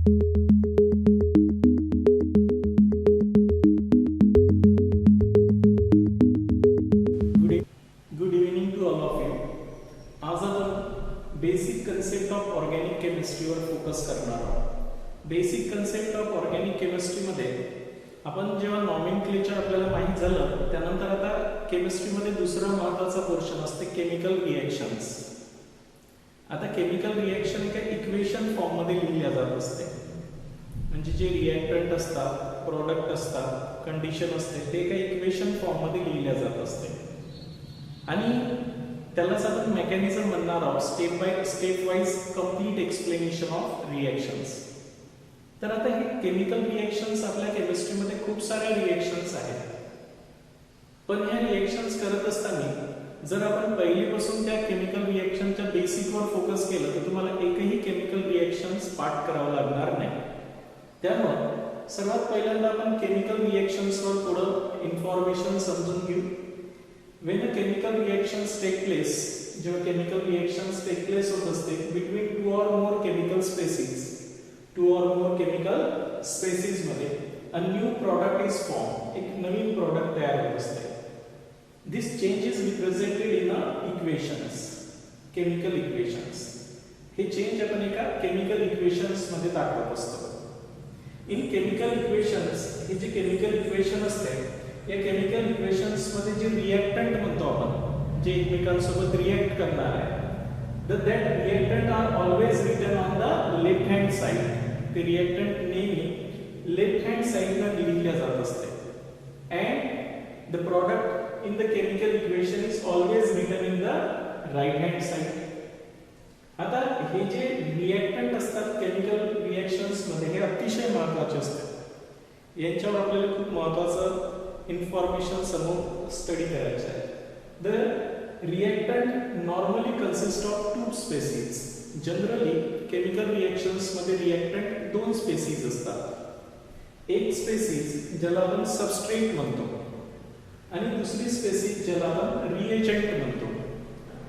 Good evening to all of you. आज आपण basic concept of organic केमिस्ट्रीवर focus करणार आहोत. बेसिक कन्सेप्ट ऑफ ऑर्गॅनिक केमिस्ट्रीमध्ये आपण जेव्हा नॉमेनक्लेचर आपल्याला माहीत झालं त्यानंतर आता केमिस्ट्रीमध्ये दुसरं महत्त्वाचा पोर्शन असते केमिकल रिएक्शन्स. आता केमिकल रिएक्शन एका इक्वेशन फॉर्ममध्ये लिहिल्या जात असते. म्हणजे जे रिएक्टंट असतात, प्रोडक्ट असतात, कंडिशन असते ते एका इक्वेशन फॉर्ममध्ये लिहिल्या जात असते आणि त्यालाच आपण मेकॅनिझम म्हणणार आहोत. Step wise complete explanation of reactions. तर आता हे केमिकल रिएक्शन्स आपल्या केमिस्ट्रीमध्ये खूप साऱ्या रिएक्शन्स आहेत. पण ह्या रिएक्शन्स करत असताना जर आपण पहिलीपासून त्या केमिकल रिएक्शनच्या बेसिकवर फोकस केलं तर तुम्हाला एकही केमिकल रिएक्शन्स पाठ करावं लागणार नाही. त्यामुळे सर्वात पहिल्यांदा आपण केमिकल रिएक्शन्सवर थोडं इन्फॉर्मेशन समजून घेऊ. When a chemical reactions take place, जेव्हा chemical reactions take place होत असते between two or more chemical species मध्ये a new product is formed. एक नवीन product तयार होत असते. This change is represented in equations, chemical equations. हे चेंज आपण एका chemical equations मध्ये दाखवत असतो. In chemical equations हे जे chemical equation असते या केमिकल इक्वेशन्स मध्ये जे रिएक्टंट म्हणतो आपण, जे एकमेकांसोबत रिएक्ट करणार आहे, that reactant are always written on the left hand side. ते रिएक्टंट नेहमी लेफ्ट हँड साइडला लिहिल्या जात असते. And the product in the chemical equation is always written in the right hand side. आता हे जे रिएक्टंट असतात केमिकल रिएक्शन्स मध्ये हे अतिशय महत्त्वाचे असतात. यांच्यावर आपल्याला खूप महत्त्वाचं इन्फॉर्मेशन समोर स्टडी करायचं आहे. The reactant normally consist of two species. Generally chemical reactions मध्ये रिएक्टंट दोन स्पेसीज असतात. एक स्पेसीज ज्याला आपण सबस्ट्रेट म्हणतो आणि दुसरी स्पेसीज ज्याला आपण रिएजंट म्हणतो.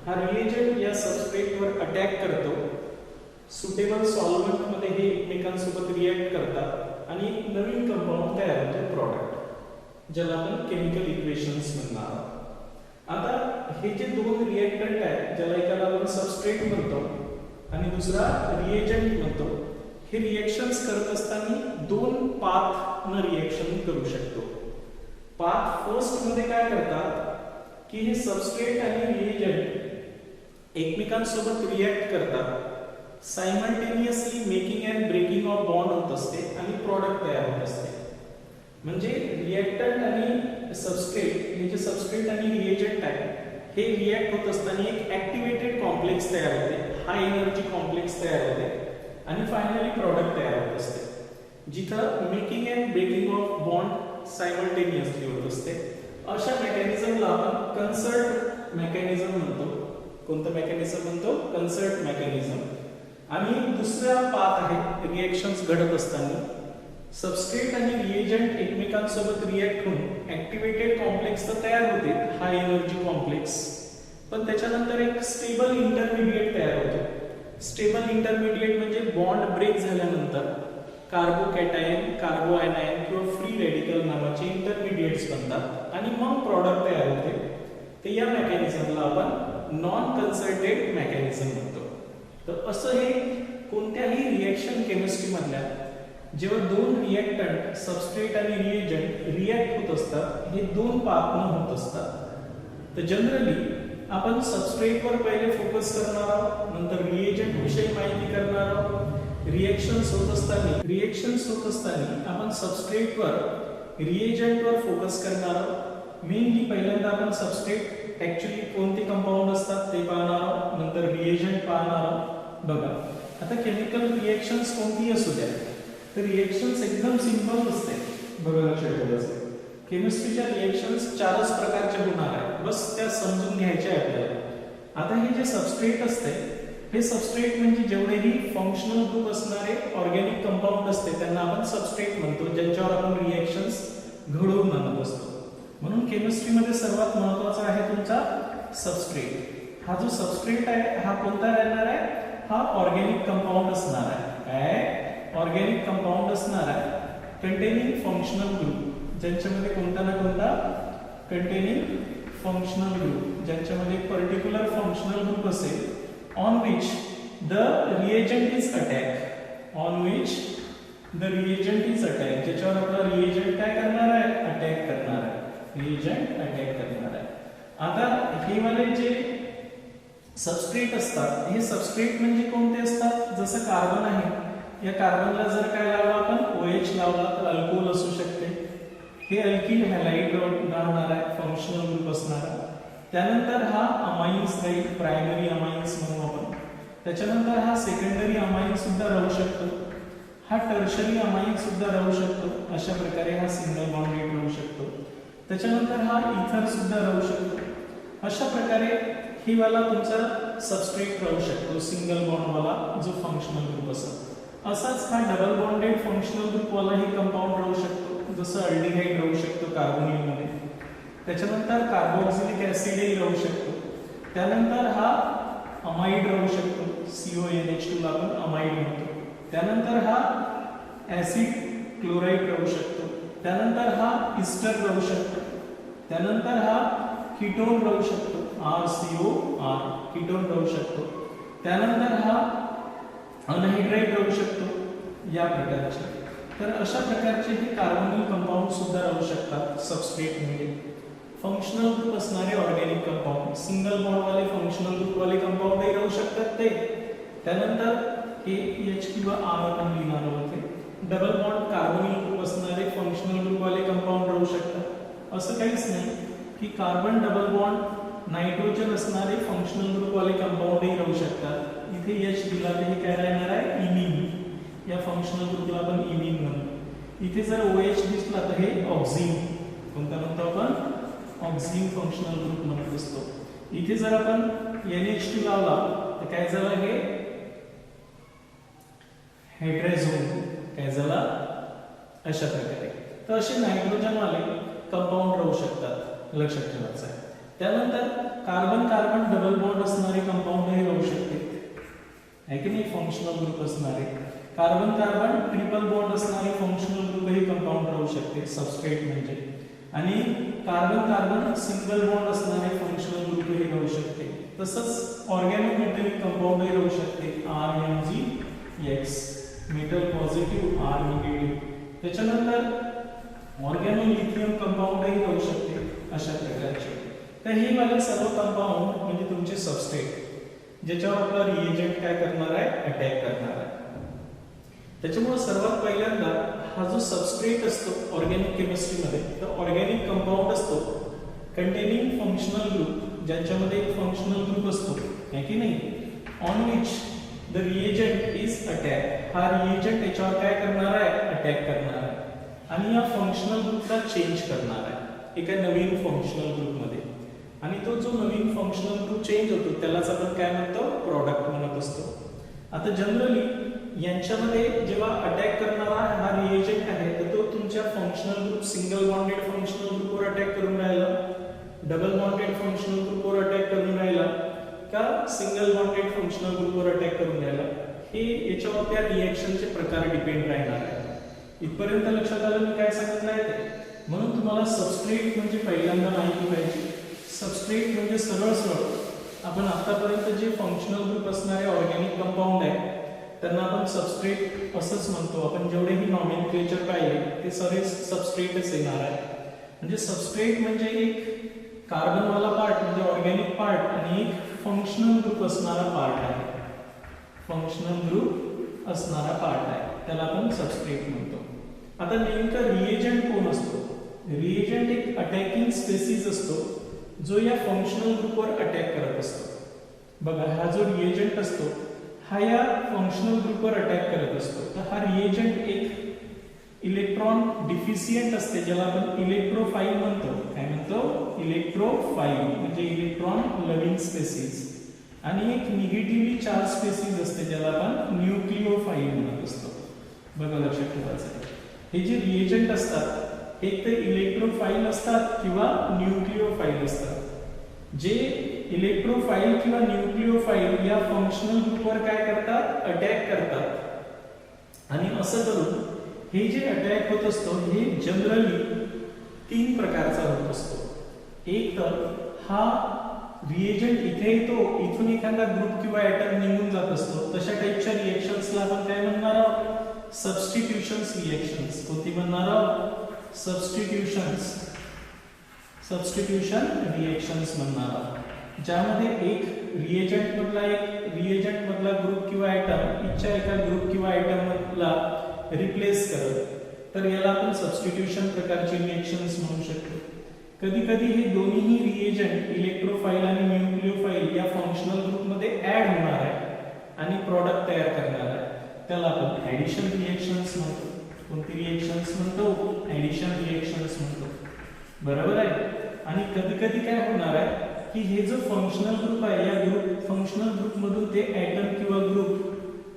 हा रिएजंट या सबस्ट्रेटवर अटॅक करतो. सुटेबल सॉल्व्हंट मध्ये हे एकमेकांसोबत रिएक्ट करतात आणि नवीन कंपाऊंड तयार होतो, प्रॉडक्ट, ज्याला आपण केमिकल इक्वेशन्स म्हणणार आहोत. आता हे जे दोन रिएक्टंट आहेत, ज्याला एकाला आपण सबस्ट्रेट म्हणतो आणि दुसरा रिएजंट म्हणतो, हे रिएक्शन्स करत असताना दोन पाथनं रिएक्शन करू शकतो. पाथ फर्स्ट मध्ये काय करतात की हे सबस्ट्रेट आणि रिएजंट एकमेकांसोबत रिएक्ट करतात. Simultaneously making and breaking of bond होत असते आणि प्रॉडक्ट तयार होत असते. म्हणजे रिएक्टंट आणि सबस्ट्रेट, हे जे सबस्ट्रेट आणि रिएजंट आहे हे रिएक्ट होत असताना एक ऍक्टिव्हेटेड कॉम्प्लेक्स तयार होते, हाय एनर्जी कॉम्प्लेक्स तयार होते आणि फायनली प्रॉडक्ट तयार होत असते. जिथं making and breaking of bond simultaneously होत असते. अशा मेकॅनिझमला आपण कन्सर्ट मेकॅनिझम म्हणतो. कोणतं मेकॅनिझम म्हणतो? Concert mechanism. आणि दुसरा पाथ आहे रिएक्शन्स घडत असताना सबस्ट्रेट आणि रिएजंट एकमेकांसोबत रिएक्ट होऊन ऍक्टिव्हेटेड कॉम्प्लेक्स तर तयार होते, हाय एनर्जी कॉम्प्लेक्स, पण त्याच्यानंतर एक स्टेबल इंटरमिडिएट तयार होतो. स्टेबल इंटरमिडिएट म्हणजे बॉन्ड ब्रेक झाल्यानंतर कार्बोकॅटायन, कार्बो आयनायन किंवा फ्री रेडिकल नावाचे इंटरमिडिएट्स बनतात आणि मग प्रॉडक्ट तयार होते. तर या मेकॅनिझमला आपण नॉन कन्सर्टेड मेकॅनिझम म्हणतो. तर असं हे कोणत्याही रिएक्शन केमिस्ट्री मधल्या जेव्हा दोन रिएक्टंट सबस्ट्रेट आणि रिएजंट रिएक्ट होत असतात, हे दोन पाथनं होत असतात. तर जनरली आपण सबस्ट्रेटवर पहिले फोकस करणार आहोत, नंतर रिएजंट विषयी माहिती करणार आहोत. रिएक्शन्स होत असताना आपण सबस्ट्रेटवर, रिएजंटवर फोकस करणार आहोत. मेनली पहिल्यांदा आपण सबस्ट्रेट ऍक्च्युली कोणते कंपाऊंड असतात ते पाहणार आहोत, नंतर रिएजंट पाहणार आहोत. बघा आता केमिकल रिएक्शन्स कोणतीही असू द्या तर रिएक्शन्स एकदम सिंपल असते. बघा लक्षात ठेवायचं, केमिस्ट्रीच्या रिएक्शन्स चारच प्रकारचे होणार आहेत, बस त्या समजून घ्यायच्या आहे आपल्याला. आता हे जे सबस्ट्रेट असते, हे सबस्ट्रेट म्हणजे जेवढेही फंक्शनल ग्रुप असणारे ऑर्गॅनिक कंपाऊंड असते त्यांना आपण सबस्ट्रेट म्हणतो, ज्यांच्यावर आपण रिएक्शन्स घडवून आणत असतो. म्हणून केमिस्ट्रीमध्ये सर्वात महत्त्वाचा आहे तुमचा सबस्ट्रेट. हा जो सबस्ट्रेट आहे हा कोणता राहणार आहे? हा ऑर्गॅनिक कंपाऊंड असणार आहे. काय? ऑर्गॅनिक कंपाऊंड असणार आहे कंटेनिंग फंक्शनल ग्रुप, ज्यांच्यामध्ये कोणता ना कोणता कंटेनिंग फंक्शनल ग्रुप, ज्यांच्यामध्ये पर्टिक्युलर फंक्शनल ग्रुप असेल on which the reagent is attack, on which the reagent is attack, ज्याच्यावर आपला रिएजंट काय करणार आहे, अटॅक करणार आहे, रिएजंट अटॅक करणार आहे. आता हे वाले जे सबस्ट्रेट असतात, हे सबस्ट्रेट म्हणजे कोणते असतात, जसं कार्बन आहे, या कार्बनला जर काय लावला आपण OH लावला तर अल्कोहोल असू शकते, हे अल्किल हॅलाइड राहणार आहे, फंक्शनल ग्रुप असणार आहे. त्यानंतर हा अमाइन्स राहील, प्रायमरी अमाइन्स म्हणू आपण. त्याच्यानंतर हा सेकंडरी अमाइन सुद्धा राहू शकतो, हा टर्शरी अमाइन सुद्धा राहू शकतो. अशा प्रकारे हा सिंगल बॉन्डेड राहू शकतो. त्याच्यानंतर हा इथर सुद्धा राहू शकतो. अशा प्रकारे ही वाला तुमचा सबस्ट्रेट राहू शकतो, सिंगल बॉन्ड वाला जो फंक्शनल ग्रुप असेल. असाच हा डबल बॉन्डेड फंक्शनल ग्रुप वाला ही कंपाऊंड राहू शकतो, जसं अल्डिहाइड राहू शकतो कार्बोनिल मध्ये. त्याच्यानंतर कार्बोक्सिलिक ऍसिड राहू शकतो. त्यानंतर हा अमाइड राहू शकतो, CONH2 ला आपण अमाइड म्हणतो. त्यानंतर हा ऍसिड क्लोराइड राहू शकतो. त्यानंतर हा इस्टर राहू शकतो. त्यानंतर हा कीटोन राहू शकतो, RCOR कीटोन राहू शकतो. त्यानंतर हा अनहाइड्राइड राहू शकतो, या प्रकारचे. तर अशा प्रकारचे हे कार्बोनिल कंपाऊंड सुद्धा राहू शकतात सबस्ट्रेट मध्ये. फंक्शनल ग्रुप असणारे ऑर्गॅनिक कंपाऊंड, सिंगल बॉन्ड वाले फंक्शनल ग्रुप वाले कंपाऊंडही राहू शकतात ते. त्यानंतर हे H किंवा R आपण लिहिणार होते. डबल बॉन्ड कार्बोनिल ग्रुप असणारे फंक्शनल ग्रुप वाले कंपाऊंड राहू शकतात. असं काहीच नाही की कार्बन डबल बॉन्ड नायट्रोजन असणारे फंक्शनल ग्रुप वाले कंपाऊंडही राहू शकतात. इथे H दिला तर हे काय राहणार आहे, इमिन. या फंक्शनल ग्रुपला आपण इमिन म्हणतो. इथे जर OH दिसला तर हे ऑक्झिन, कोणता म्हणतो आपण, ऑक्झिन फंक्शनल ग्रुप म्हणत असतो. इथे जर आपण NH2 लावला तर काय झालं, हे हायड्रोजन काय झाला, अशा प्रकारे. तर असे नायट्रोजन वाले कंपाऊंड राहू शकतात, लक्षात ठेवायचं आहे. त्यानंतर कार्बन कार्बन डबल बॉन्ड असणारे कंपाऊंड हे राहू शकते, आहे की नाही, फंक्शनल ग्रुप असणारे. कार्बन कार्बन ट्रिपल बॉन्ड असणारे फंक्शनल ग्रुप हे कंपाऊंड राहू शकते सबस्ट्रेट म्हणजे. आणि कार्बन कार्बन सिंगल बॉन्ड असणारे फंक्शनल ग्रुप हे राहू शकते. तसंच ऑर्गॅनिक मेटॅलिक कंपाऊंड हे राहू शकते, RMgX metal positive, R negative. त्याच्यानंतर ऑर्गॅनोलिथियम कंपाऊंड ही राहू शकते, अशा प्रकारचे. तर हे वाले सर्व कंपाऊंड म्हणजे तुमचे सबस्ट्रेट, ज्याच्यावर आपला रिएजंट काय करणार आहे, अटॅक करणार आहे. त्याच्यामुळे सर्वात पहिल्यांदा हा जो सबस्ट्रेट असतो ऑर्गॅनिक केमिस्ट्रीमध्ये, तर ऑर्गॅनिक कंपाऊंड असतो कंटेनिंग फंक्शनल ग्रुप, ज्यांच्यामध्ये एक फंक्शनल ग्रुप असतो, है की नाही, on which the reagent is attack. हा रिएजंट याच्यावर काय करणार आहे, अटॅक करणार आहे आणि या फंक्शनल ग्रुपला चेंज करणार आहे एका नवीन फंक्शनल ग्रुपमध्ये. आणि तो जो नवीन फंक्शनल ग्रुप चेंज होतो त्यालाच आपण काय म्हणतो, प्रॉडक्ट म्हणत असतो. आता जनरली यांच्यामध्ये जेव्हा अटॅक करणारा हा रिएजंट आहे तर तो तुमच्या functional group, single bonded functional ग्रुपवर अटॅक करून राहिला, डबल बॉन्डेड फंक्शनल ग्रुपवर अटॅक करून राहिला का सिंगल बॉन्डेड फंक्शनल ग्रुपवर अटॅक करून राहिला, हे याच्यावर त्या रिएक्शनचे प्रकार डिपेंड राहणार आहे. इथपर्यंत लक्षात आलं मी काय सांगितलं आहे ते. म्हणून तुम्हाला सबस्ट्रेट म्हणजे पहिल्यांदा माहिती पाहिजे. सबस्ट्रेट म्हणजे सरळ सरळ आपण आतापर्यंत जे फंक्शनल ग्रुप असणारे ऑर्गॅनिक कंपाऊंड आहे त्यांना आपण सबस्ट्रेट असंच म्हणतो. आपण जेवढेही नॉमेनक्लेचर पाहिले ते सगळे सबस्ट्रेटच येणार आहे. म्हणजे सबस्ट्रेट म्हणजे एक कार्बन वाला पार्ट म्हणजे ऑर्गॅनिक पार्ट आणि एक फंक्शनल ग्रुप असणारा पार्ट आहे. फंक्शनल ग्रुप असणारा पार्ट आहे त्याला आपण सबस्ट्रेट म्हणतो. आता नेमका रिएजंट कोण असतो? रिएजंट एक अटॅकिंग स्पेसिस असतो जो या फंक्शनल ग्रुपवर अटॅक करत असतो. बघा हा जो रिएजंट असतो हा या फंक्शनल ग्रुपवर अटॅक करत असतो. तर हा रिएजंट एक इलेक्ट्रॉन डिफिशियंट असते ज्याला आपण इलेक्ट्रोफाइल म्हणतो. काय म्हणतो? इलेक्ट्रोफाइल म्हणजे इलेक्ट्रॉन लविंग स्पेसिस. आणि एक निगेटिव्हली चार्ज स्पेसिस असते ज्याला आपण न्यूक्लिओफाइल म्हणत असतो. बघा लक्षात ठेवायचं आहे. हे जे रिएजंट असतात एक तर इलेक्ट्रोफाइल असतात किंवा न्यूक्लिओफाइल असतात. जे इलेक्ट्रोफाइल किंवा न्यूक्लिओफाइल या फंक्शनल ग्रुपवर काय करतात? अटॅक करतात. आणि असं करून हे जे अटॅक होत असतो हे जनरली 3 प्रकारचा होत असतो. एक तर हा रिएजंट इथे येतो, इथून एखादा ग्रुप किंवा ऍटम निघून जात असतो, तशा टाइपच्या रिएक्शन्सला आपण काय म्हणणार आहोत? Substitutions reactions. कोणती म्हणणार आहोत? सबस्टिट्यूशन रिएक्शन्स म्हणणार आहोत, ज्यामध्ये एक रिएजंट मधला ग्रुप किंवा ऍटम इच्छा एका ग्रुप किंवा ऍटम मधला रिप्लेस करत, तर याला आपण सबस्टिट्यूशन प्रकारची रिएक्शन्स म्हणू शकतो. कधी कधी हे दोन्हीही रिएजंट इलेक्ट्रोफाइल आणि न्यूक्लिओफाइल या फंक्शनल ग्रुप मध्ये ऍड होणार आहे आणि प्रॉडक्ट तयार करणार आहे, त्याला आपण ऍडिशन रिएक्शन्स म्हणतो. कोणती रिएक्शन्स म्हणतो? ऍडिशन रिएक्शन्स म्हणतो. बरोबर आहे. आणि कधी कधी काय होणार आहे की हे जो फंक्शनल ग्रुप आहे, या फंक्शनल ग्रुप मधून ते ऍटम किंवा ग्रुप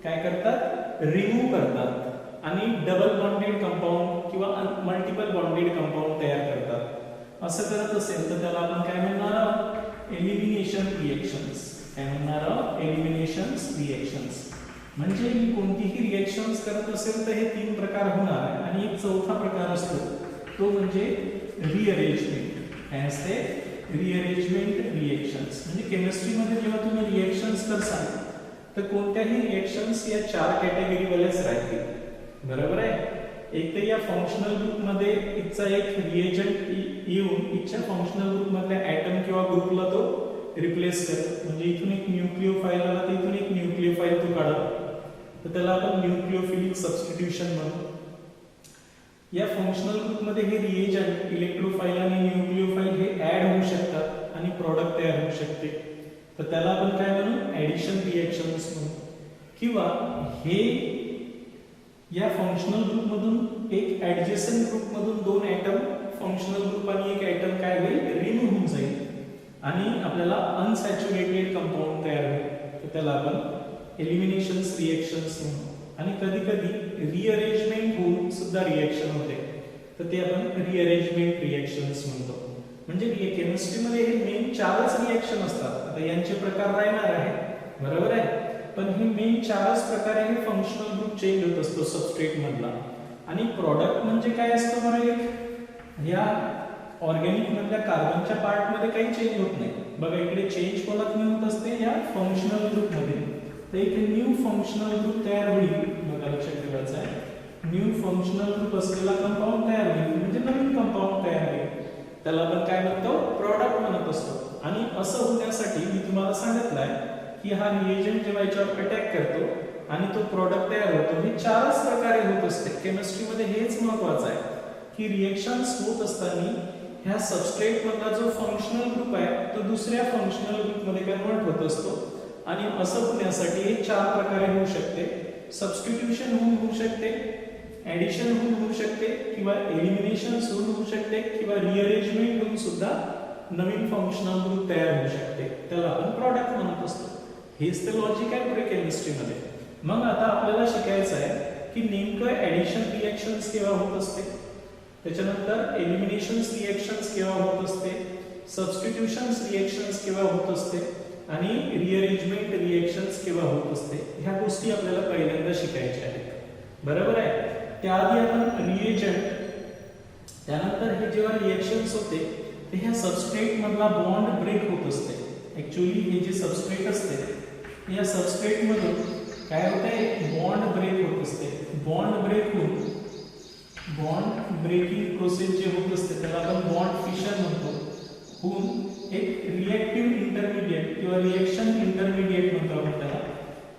काय करतात? रिमूव्ह करतात आणि डबल बॉन्डेड कंपाऊंड किंवा मल्टिपल बॉन्डेड कंपाऊंड तयार करतात. असं करत असेल तर त्याला आपण काय म्हणणार आहोत? Elimination reactions. काय म्हणणार आहोत? Elimination reactions. म्हणजे मी कोणतीही रिएक्शन्स करत असेल तर हे 3 प्रकार होणार आहे आणि एक चौथा प्रकार असतो, तो म्हणजे रिअरेंजमेंट. काय असते? Rearrangement reactions. म्हणजे केमिस्ट्रीमध्ये जेव्हा तुम्ही रिएक्शन्स करसाल तर कोणत्याही रिएक्शन्स या 4 कॅटेगरीवाल्याच राहतील. बरोबर आहे. एक तर या फंक्शनल ग्रुप मध्ये इथचा एक रिएजंट येऊन इथच्या फंक्शनल ग्रुप मधल्या ऍटम किंवा ग्रुपला तो रिप्लेस करतो. म्हणजे इथून एक न्यूक्लिओफाइल आला तर इथून एक न्यूक्लिओफाइल तो काढतो, तर त्याला आपण न्यूक्लिओफिलिक सबस्टिट्यूशन म्हणतो. या फंक्शनल ग्रुप मध्ये हे रिएजंट इलेक्ट्रोफाइल आणि न्यूक्लिओफाइल हे ऍड होऊ शकतात आणि प्रॉडक्ट तयार होऊ शकते, तर त्याला आपण काय म्हणू? ऍडिशन रिएक्शन्स म्हणू. किंवा हे या फंक्शनल ग्रुप मधून एक ऍडजेसंट ग्रुप मधून 2 ऍटम, फंक्शनल ग्रुप आणि एक ऍटम काय होईल? रिमूव्ह होऊन जाईल आणि आपल्याला अनसॅच्युरेटेड कंपाऊंड तयार होईल, तर त्याला आपण एलिमिनेशन रिएक्शन्स म्हणू. आणि कधी कधी रिअरेंजमेंट होऊन सुद्धा रिएक्शन होते, तर ते आपण रिअरेंजमेंट रिएक्शन्स म्हणतो. म्हणजे केमिस्ट्रीमध्ये हे मेन 4च रिएक्शन असतात. आता यांचे प्रकार राहणार आहे. बरोबर आहे. पण हे मेन 4च प्रकारे हे फंक्शनल ग्रुप चेंज होत असतो सबस्ट्रेट मधला. आणि प्रॉडक्ट म्हणजे काय असतं बरं? एक या ऑर्गॅनिक मधल्या कार्बनच्या पार्ट मध्ये काही चेंज होत नाही. बघा इकडे चेंज कोणात होत असते? या फंक्शनल ग्रुप मध्ये. तर एक न्यू फंक्शनल ग्रुप तयार होईल. बघा लक्षात ठेवायचं आहे, न्यू फंक्शनल ग्रुप असलेला कंपाऊंड तयार होईल, म्हणजे नवीन कंपाऊंड तयार होईल, त्याला आपण काय म्हणतो? प्रॉडक्ट म्हणत असतो. आणि असं होण्यासाठी मी तुम्हाला सांगितलंय की हा रिएजंट जेव्हा याच्यावर अटॅक करतो आणि तो प्रॉडक्ट तयार होतो, हे 4च प्रकारे होत असते. केमिस्ट्रीमध्ये हेच महत्वाचं आहे की रिएक्शन्स होत असताना ह्या सबस्ट्रेट मधला जो फंक्शनल ग्रुप आहे तो दुसऱ्या फंक्शनल ग्रुप मध्ये कन्वर्ट होत असतो. आणि असं होण्यासाठी हे 4 प्रकारे होऊ शकते. सबस्टिट्यूशन होऊ शकते, ऍडिशन होऊ शकते, किंवा एलिमिनेशन होऊ शकते, किंवा रिअरेंजमेंट होऊन सुद्धा नवीन फंक्शनल ग्रुप तयार होऊ शकते, त्याला आपण प्रॉडक्ट म्हणत असतो. हेच ते लॉजिक आहे पुढे केमिस्ट्रीमध्ये. मग आता आपल्याला शिकायचं आहे की नेमकं ऍडिशन रिएक्शन्स केव्हा होत असते, त्याच्यानंतर एलिमिनेशन रिएक्शन्स केव्हा होत असते, सबस्टिट्यूशन रिएक्शन्स केव्हा होत असते आणि रिअरेंजमेंट रिएक्शन्स केव्हा होत असते. ह्या गोष्टी आपल्याला पहिल्यांदा शिकायच्या आहेत. बरोबर आहे. त्याआधी आपण रिएजंट, त्यानंतर हे जेव्हा रिएक्शन्स होते ते ह्या सबस्ट्रेट मधला बॉन्ड ब्रेक होत असते. ऍक्च्युअली हे जे सबस्ट्रेट असते या सबस्ट्रेट मधून काय होतंय? बॉन्ड ब्रेक होत असते. बॉन्ड ब्रेक होऊन बॉन्ड ब्रेकिंग प्रोसेस जे होत असते त्याला आपण बॉन्ड फिशन म्हणतो. होऊन एक रिएक्टिव्ह इंटरमिडिएट किंवा रिएक्शन इंटरमिडिएट म्हणतो आपण त्याला.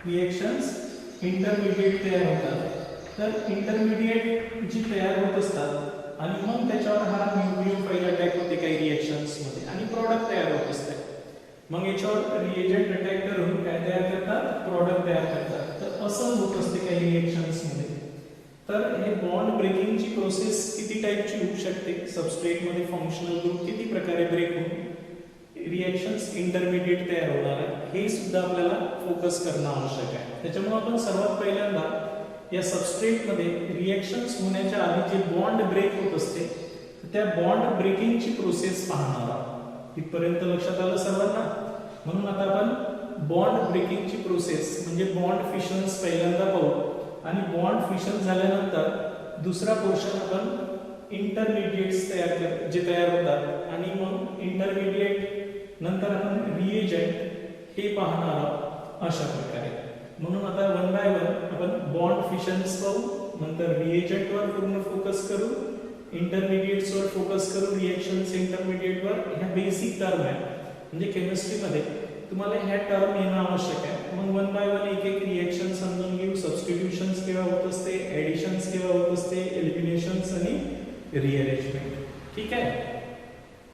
रिएक्शन्स इंटरमिडिएट तयार होतात. तर इंटरमिडिएट जी तयार होत असतात आणि मग त्याच्यावर हा न्यूक्लिओफाइल अटॅक होते काही रिएक्शन्स मध्ये आणि प्रॉडक्ट तयार होत असते. मग याच्यावर रिएजंट अटॅक करून काय तयार करतात? प्रॉडक्ट तयार करतात. तर असं होत असते काही रिएक्शन्स मध्ये. तर हे बॉन्ड ब्रेकिंगची प्रोसेस किती टाइपची होऊ शकते, सबस्ट्रेट मध्ये फंक्शनल ग्रुप किती प्रकारे ब्रेक होऊन रिएक्शन्स इंटरमिडिएट तयार होणार आहे, हे सुद्धा आपल्याला फोकस करणं आवश्यक आहे. त्याच्यामुळे आपण सर्वात पहिल्यांदा या सबस्ट्रेट मध्ये रिएक्शन्स होण्याच्या आधी जे बॉन्ड ब्रेक होत असते त्या बॉन्ड ब्रेकिंगची प्रोसेस पाहणार आहोत. इथपर्यंत लक्षात आलं सर्वांना? म्हणून आता आपण बॉन्ड ब्रेकिंगची प्रोसेस म्हणजे बॉन्ड फिशन्स पहिल्यांदा पाहू आणि बॉन्ड फिशन झाल्यानंतर दुसरा पोर्शन आपण इंटरमिडिएट्स तयार होतात आणि मग इंटरमिडिएट नंतर आपण रिएजंट हे पाहणार आहोत अशा प्रकारे. म्हणून आता वन बाय वन आपण बॉन्ड फिशन्स पाहू, नंतर रिएजंट वर पूर्ण फोकस करू, इंटरमिडिएट्स वर फोकस करू, रिएक्शन्स इंटरमिडिएट वर. ह्या बेसिक टर्म आहे, म्हणजे केमिस्ट्री मध्ये तुम्हाला ह्या टर्म येणं आवश्यक आहे. मग वन बाय वन एक एक रिएक्शन समजून घेऊ. सबस्टिट्यूशन्स केव्हा होत असते, ऍडिशन्स केव्हा होत असते, एलिमिनेशन्स आणि रिअरेंजमेंट. ठीक आहे.